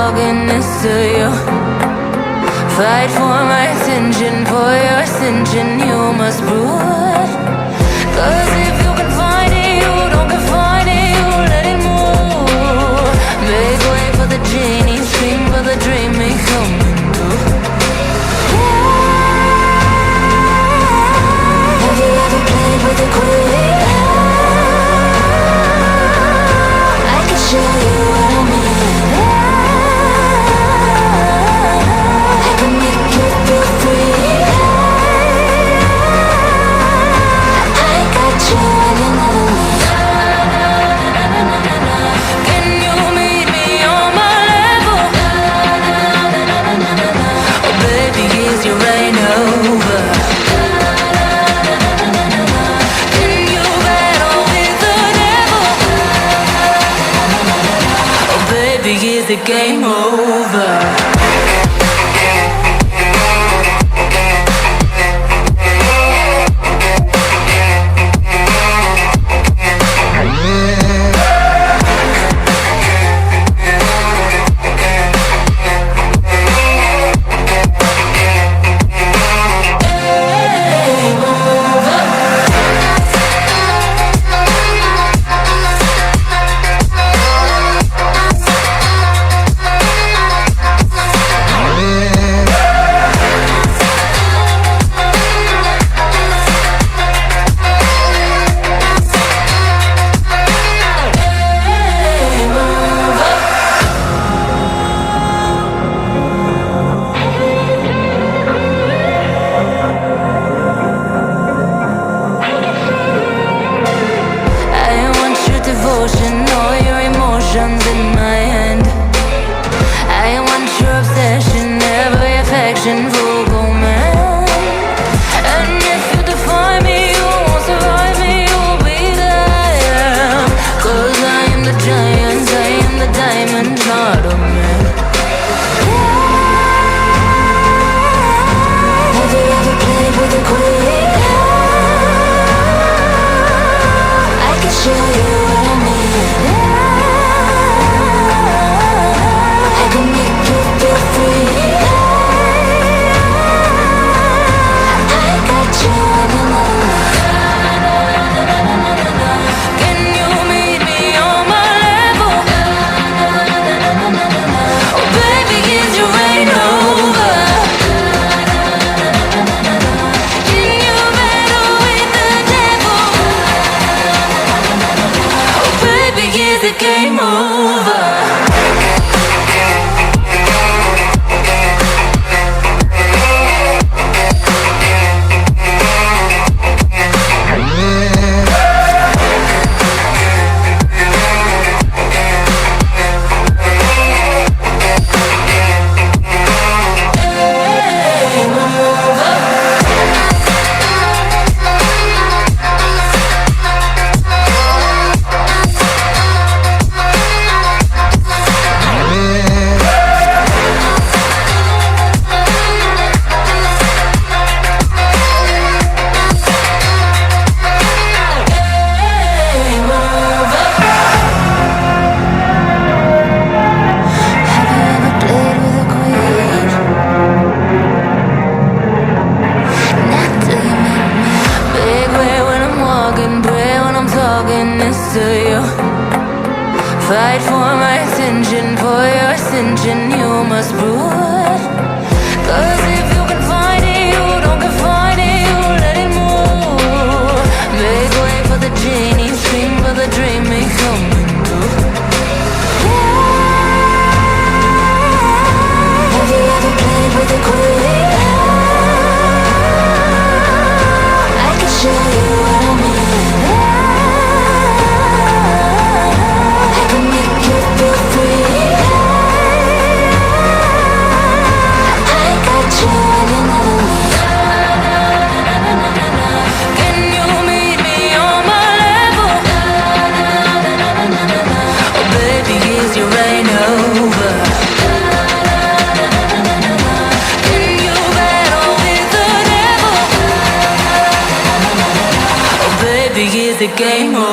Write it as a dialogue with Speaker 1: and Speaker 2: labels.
Speaker 1: talking this to you. Fight for my attention, for your ascension, you must prove. Cause if you can find it, you don't confine it, you let it move. Make way for the genie, scream for the dream, may coming through. Have you ever played with a queen? I can show you what I mean. I can make you feel free. I got you and you know me. Can you meet me on my level? Oh baby, is your reign over? Can you battle with the devil? Oh baby, is the game over? Fight for my attention, for your ascension, you must prove. Cause if you can find it, you don't confine it, you let it move. Make way for the genie, scream for the dream, may coming through. Have you ever played with a queen? I can show you what I mean. The game over.